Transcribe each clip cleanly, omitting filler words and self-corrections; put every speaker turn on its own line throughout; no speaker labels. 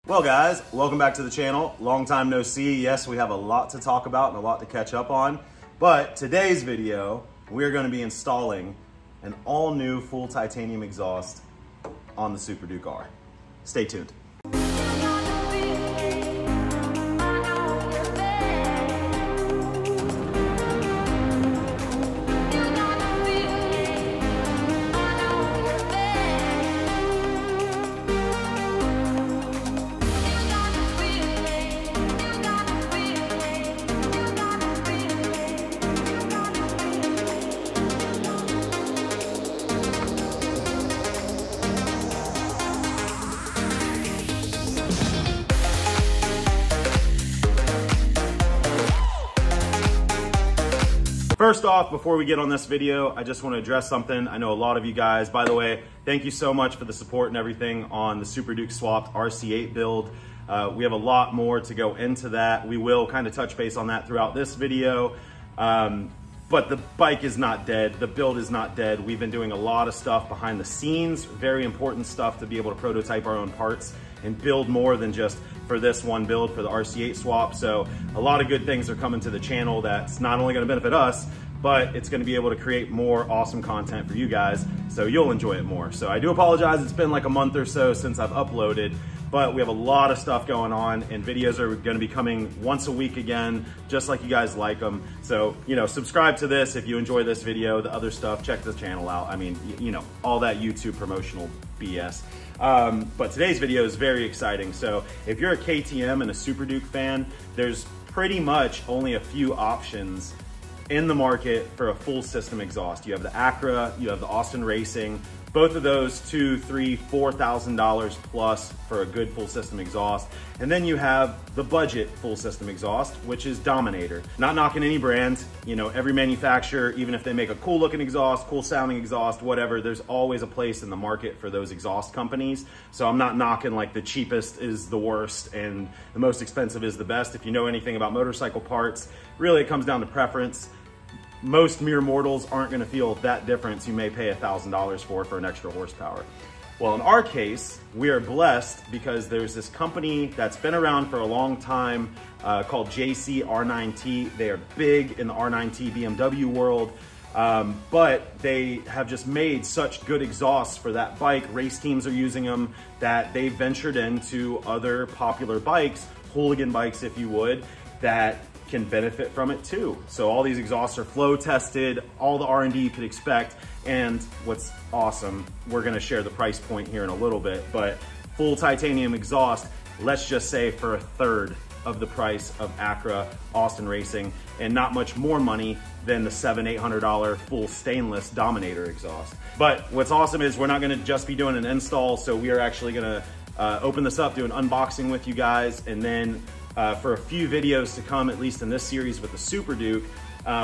Well guys, welcome back to the channel. Long time no see. Yes, we have a lot to talk about and a lot to catch up on. But today's video, we're gonna be installing an all new full titanium exhaust on the Super Duke R. Stay tuned. First off, before we get on this video, I just want to address something. I know a lot of you guys, by the way, thank you so much for the support and everything on the Super Duke swapped RC8 build. We have a lot more to go into that. We will kind of touch base on that throughout this video. But the bike is not dead. The build is not dead. We've been doing a lot of stuff behind the scenes, very important stuff to be able to prototype our own parts and build more than just for this one build for the RC8 swap. So a lot of good things are coming to the channel that's not only gonna benefit us, but it's gonna be able to create more awesome content for you guys, so you'll enjoy it more. So I do apologize, it's been like a month or so since I've uploaded, but we have a lot of stuff going on and videos are gonna be coming once a week again, just like you guys like them. So, you know, subscribe to this if you enjoy this video, the other stuff, check the channel out. I mean, you know, all that YouTube promotional BS. But today's video is very exciting. So if you're a KTM and a Super Duke fan, there's pretty much only a few options in the market for a full system exhaust. You have the Acura, you have the Austin Racing, both of those $2,000, $3,000, $4,000 plus for a good full system exhaust. And then you have the budget full system exhaust, which is Dominator. Not knocking any brand, you know, every manufacturer, even if they make a cool looking exhaust, cool sounding exhaust, whatever, there's always a place in the market for those exhaust companies. So I'm not knocking like the cheapest is the worst and the most expensive is the best. If you know anything about motorcycle parts, really it comes down to preference. Most mere mortals aren't gonna feel that difference. You may pay $1,000 for an extra horsepower. Well, in our case, we are blessed because there's this company that's been around for a long time called JC R9T. They are big in the R9T BMW world, but they have just made such good exhausts for that bike. Race teams are using them, that they've ventured into other popular bikes, hooligan bikes if you would, that can benefit from it too. So all these exhausts are flow tested, all the R&D you could expect. And what's awesome, we're gonna share the price point here in a little bit, but full titanium exhaust, let's just say for a third of the price of Acura, Austin Racing, and not much more money than the $700-800 full stainless Dominator exhaust. But what's awesome is we're not gonna just be doing an install, so we are actually gonna open this up, do an unboxing with you guys, and then for a few videos to come, at least in this series with the Super Duke,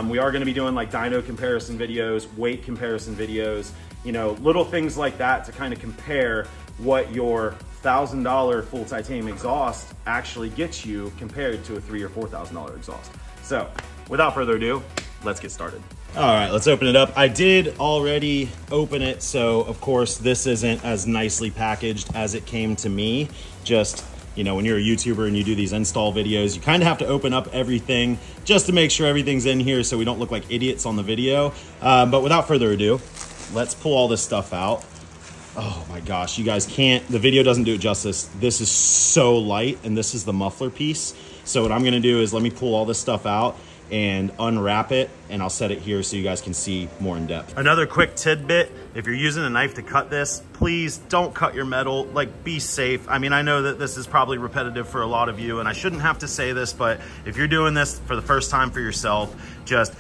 we are gonna be doing like dyno comparison videos, weight comparison videos, you know, little things like that to kind of compare what your $1,000 full titanium exhaust actually gets you compared to a $3,000 or $4,000 exhaust. So without further ado, let's get started. All right, let's open it up. I did already open it, so of course this isn't as nicely packaged as it came to me. Just, you know, when you're a YouTuber and you do these install videos, you kind of have to open up everything just to make sure everything's in here so we don't look like idiots on the video. But without further ado, let's pull all this stuff out. Oh my gosh, you guys can't, the video doesn't do it justice. This is so light, and this is the muffler piece. So what I'm gonna do is let me pull all this stuff out and unwrap it, and I'll set it here so you guys can see more in depth. Another quick tidbit, if you're using a knife to cut this, please don't cut your metal, like be safe. I mean, I know that this is probably repetitive for a lot of you, and I shouldn't have to say this, but if you're doing this for the first time for yourself, just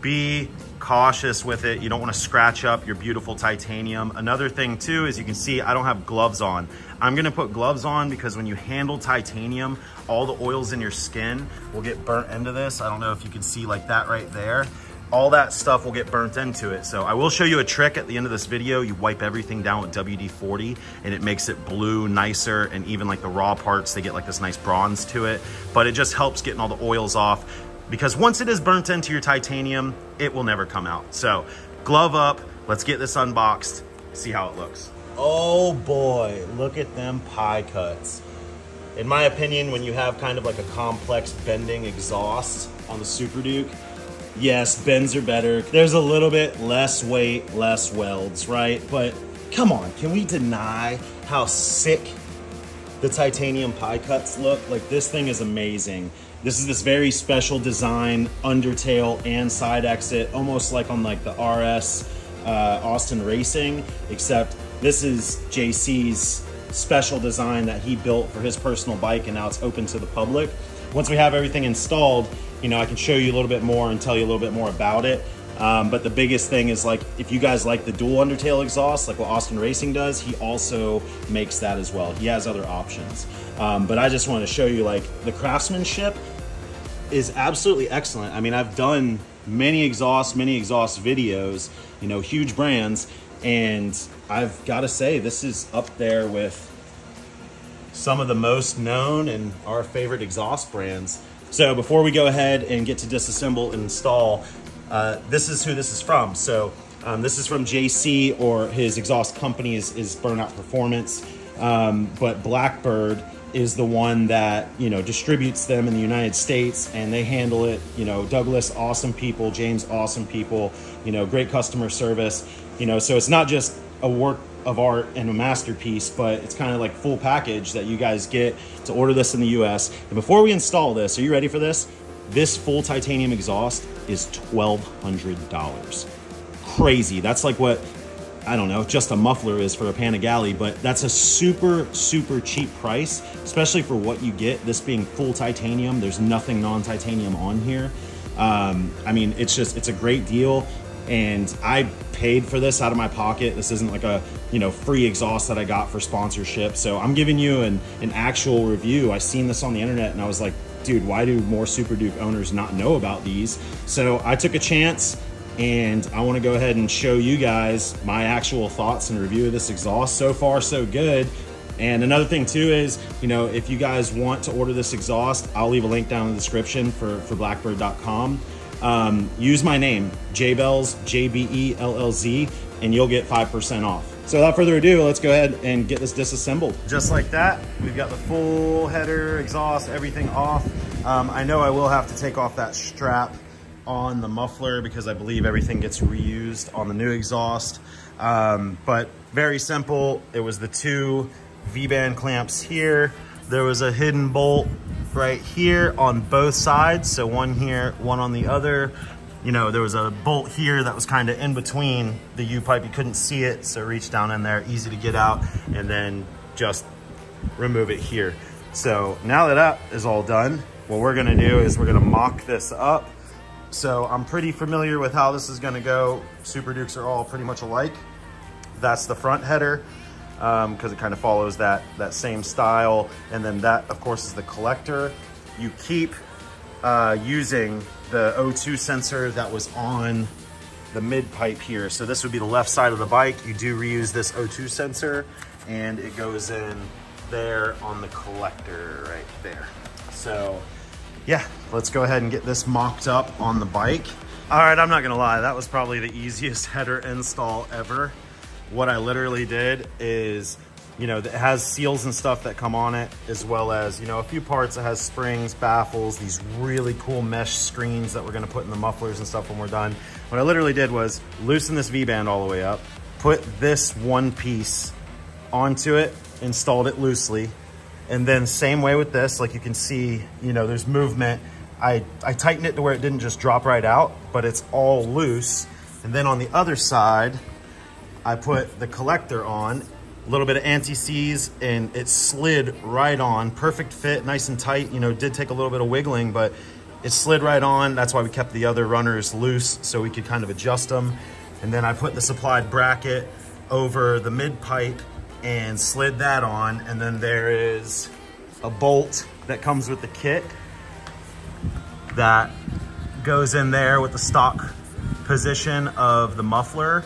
be cautious with it. You don't want to scratch up your beautiful titanium. Another thing too, as you can see, I don't have gloves on. I'm gonna put gloves on because when you handle titanium, all the oils in your skin will get burnt into this. I don't know if you can see like that right there. All that stuff will get burnt into it. So I will show you a trick at the end of this video. You wipe everything down with WD-40 and it makes it blue nicer, and even like the raw parts, they get like this nice bronze to it, but it just helps getting all the oils off, because once it is burnt into your titanium, it will never come out. So glove up, let's get this unboxed, see how it looks. Oh boy, look at them pie cuts. In my opinion, when you have kind of like a complex bending exhaust on the Super Duke, yes, bends are better. There's a little bit less weight, less welds, right? But come on, can we deny how sick the titanium pie cuts look? Like, this thing is amazing. This is this very special design, undertail and side exit, almost like on like the RS Austin Racing, except this is JC's special design that he built for his personal bike, and now it's open to the public. Once we have everything installed, you know, I can show you a little bit more and tell you a little bit more about it. But the biggest thing is, like, if you guys like the dual undertail exhaust, like what Austin Racing does, he also makes that as well. He has other options. But I just want to show you, like, the craftsmanship is absolutely excellent. I mean, I've done many exhaust videos, you know, huge brands, and I've got to say, this is up there with some of the most known and our favorite exhaust brands. So before we go ahead and get to disassemble and install, this is who this is from. So this is from JC, or his exhaust company is Burnout Performance. But Blackbird is the one that, you know, distributes them in the United States, and they handle it. You know, Douglas, awesome people, James, awesome people, you know, great customer service, you know, so it's not just a work of art and a masterpiece, but it's kind of like full package that you guys get to order this in the US. And before we install this, are you ready for this? This full titanium exhaust is $1,200. Crazy. That's like what, I don't know, just a muffler is for a Panigale, but that's a super, super cheap price, especially for what you get. This being full titanium, there's nothing non-titanium on here. I mean, it's a great deal, and I paid for this out of my pocket. This isn't like a, you know, free exhaust that I got for sponsorship. So I'm giving you an actual review. I seen this on the internet and I was like, dude, why do more Super Duke owners not know about these? So I took a chance, and I want to go ahead and show you guys my actual thoughts and review of this exhaust. So far, so good. And another thing too is, you know, if you guys want to order this exhaust, I'll leave a link down in the description for blackbird.com. Use my name, JBellz, JBELLZ, and you'll get 5% off. So without further ado, let's go ahead and get this disassembled. Just like that, we've got the full header, exhaust, everything off. I know I will have to take off that strap on the muffler because I believe everything gets reused on the new exhaust. But very simple. It was the two V-band clamps here. There was a hidden bolt right here on both sides. So one here, one on the other. You know, there was a bolt here that was kind of in between the U-pipe. You couldn't see it, so reach down in there, easy to get out, and then just remove it here. So now that is all done, what we're gonna do is we're gonna mock this up. So I'm pretty familiar with how this is gonna go. Super Dukes are all pretty much alike. That's the front header, because it kind of follows that same style. And then that, of course, is the collector. You keep using the O2 sensor that was on the mid pipe here. So this would be the left side of the bike. You do reuse this O2 sensor, and it goes in there on the collector right there. So yeah, let's go ahead and get this mocked up on the bike. All right, I'm not gonna lie, that was probably the easiest header install ever. What I literally did is, you know, it has seals and stuff that come on it, as well as, you know, a few parts. It has springs, baffles, these really cool mesh screens that we're gonna put in the mufflers and stuff when we're done. What I literally did was loosen this V-band all the way up, put this one piece onto it, installed it loosely, and then same way with this, like you can see, you know, there's movement. I tightened it to where it didn't just drop right out, but it's all loose. And then on the other side, I put the collector on, a little bit of anti-seize, and it slid right on. Perfect fit, nice and tight. You know, it did take a little bit of wiggling, but it slid right on. That's why we kept the other runners loose, so we could kind of adjust them. And then I put the supplied bracket over the mid pipe and slid that on. And then there is a bolt that comes with the kit that goes in there with the stock position of the muffler.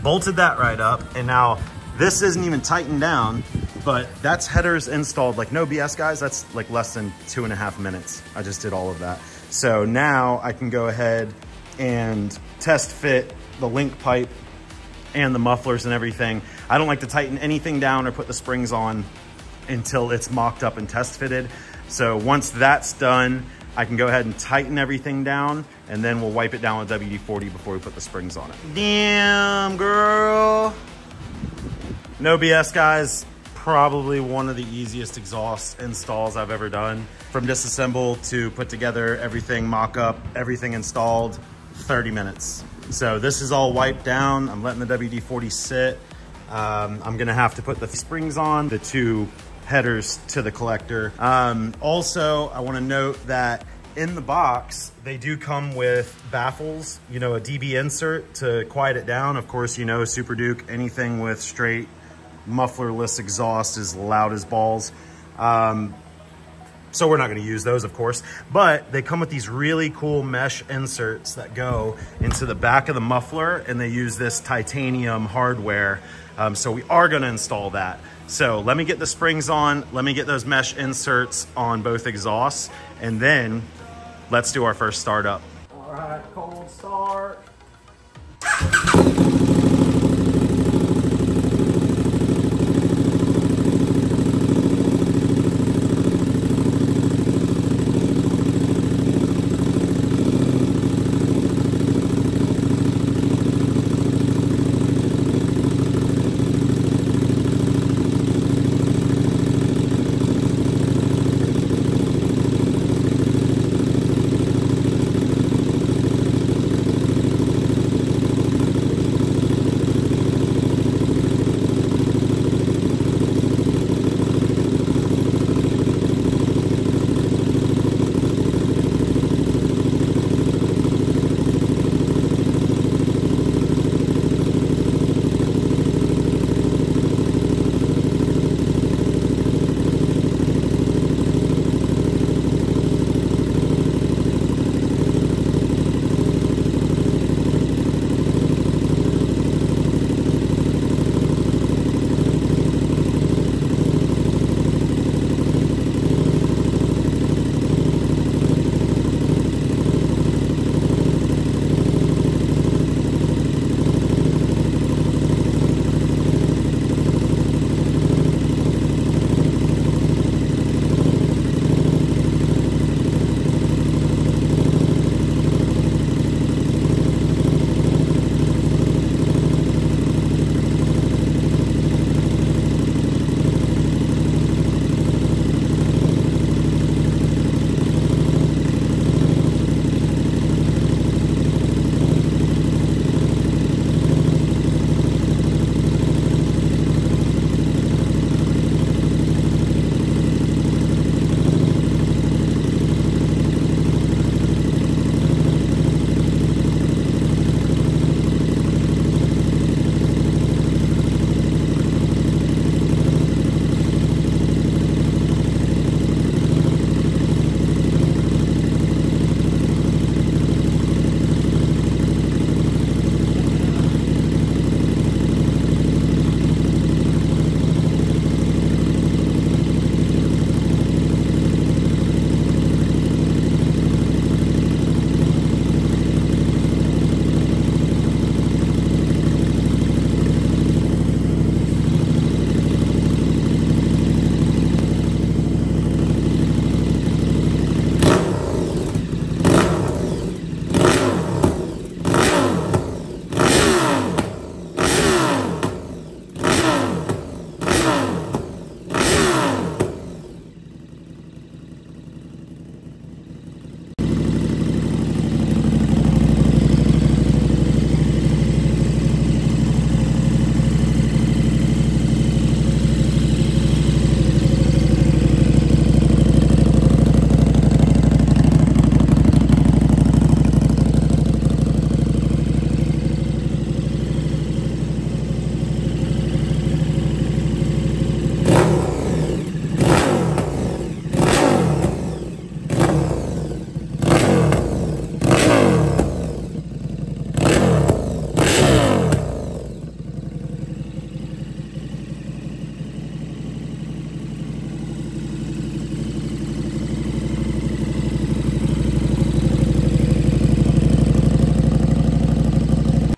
Bolted that right up, and now this isn't even tightened down, but that's headers installed. Like, no BS, guys, that's like less than 2.5 minutes. I just did all of that. So now I can go ahead and test fit the link pipe and the mufflers and everything. I don't like to tighten anything down or put the springs on until it's mocked up and test fitted. So once that's done, I can go ahead and tighten everything down, and then we'll wipe it down with WD-40 before we put the springs on it. Damn, girl. No BS, guys. Probably one of the easiest exhaust installs I've ever done. From disassemble to put together, everything mock up, everything installed, 30 minutes. So this is all wiped down. I'm letting the WD-40 sit. I'm gonna have to put the springs on, the two headers to the collector. Also, I wanna note that in the box, they do come with baffles, you know, a DB insert to quiet it down. Of course, you know, Super Duke, anything with straight mufflerless exhaust is loud as balls. So we're not gonna use those, of course, but they come with these really cool mesh inserts that go into the back of the muffler, and they use this titanium hardware. So we are gonna install that. So let me get the springs on, let me get those mesh inserts on both exhausts, and then let's do our first startup. All right, cold start.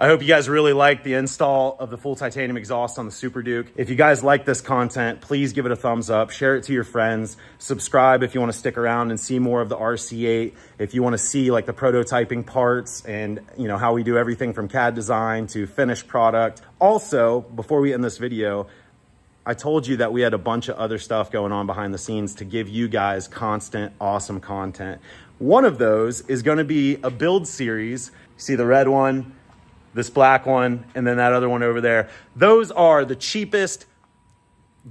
I hope you guys really like the install of the full titanium exhaust on the Super Duke. If you guys like this content, please give it a thumbs up, share it to your friends, subscribe if you want to stick around and see more of the RC8. If you want to see like the prototyping parts and how we do everything from CAD design to finished product. Also, before we end this video, I told you that we had a bunch of other stuff going on behind the scenes to give you guys constant, awesome content. One of those is going to be a build series. You see the red one, this black one, and then that other one over there. Those are the cheapest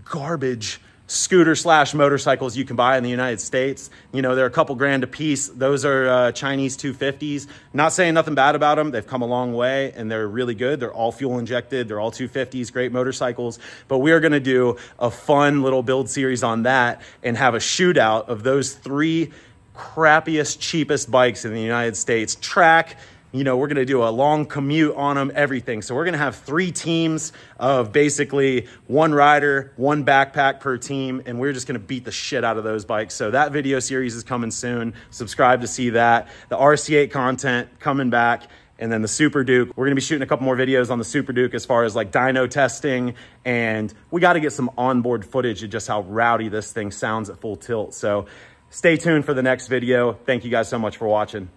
garbage scooter slash motorcycles you can buy in the United States. They're a couple grand a piece. Those are Chinese 250s. Not saying nothing bad about them. They've come a long way and they're really good. They're all fuel injected. They're all 250s, great motorcycles. But we are going to do a fun little build series on that and have a shootout of those three crappiest, cheapest bikes in the United States. Track, we're going to do a long commute on them, everything. So we're going to have 3 teams of basically 1 rider, 1 backpack per team, and we're just going to beat the shit out of those bikes. So that video series is coming soon. Subscribe to see that. The RC8 content coming back, and then the Super Duke. We're going to be shooting a couple more videos on the Super Duke as far as like dyno testing, and we got to get some onboard footage of just how rowdy this thing sounds at full tilt. So stay tuned for the next video. Thank you guys so much for watching.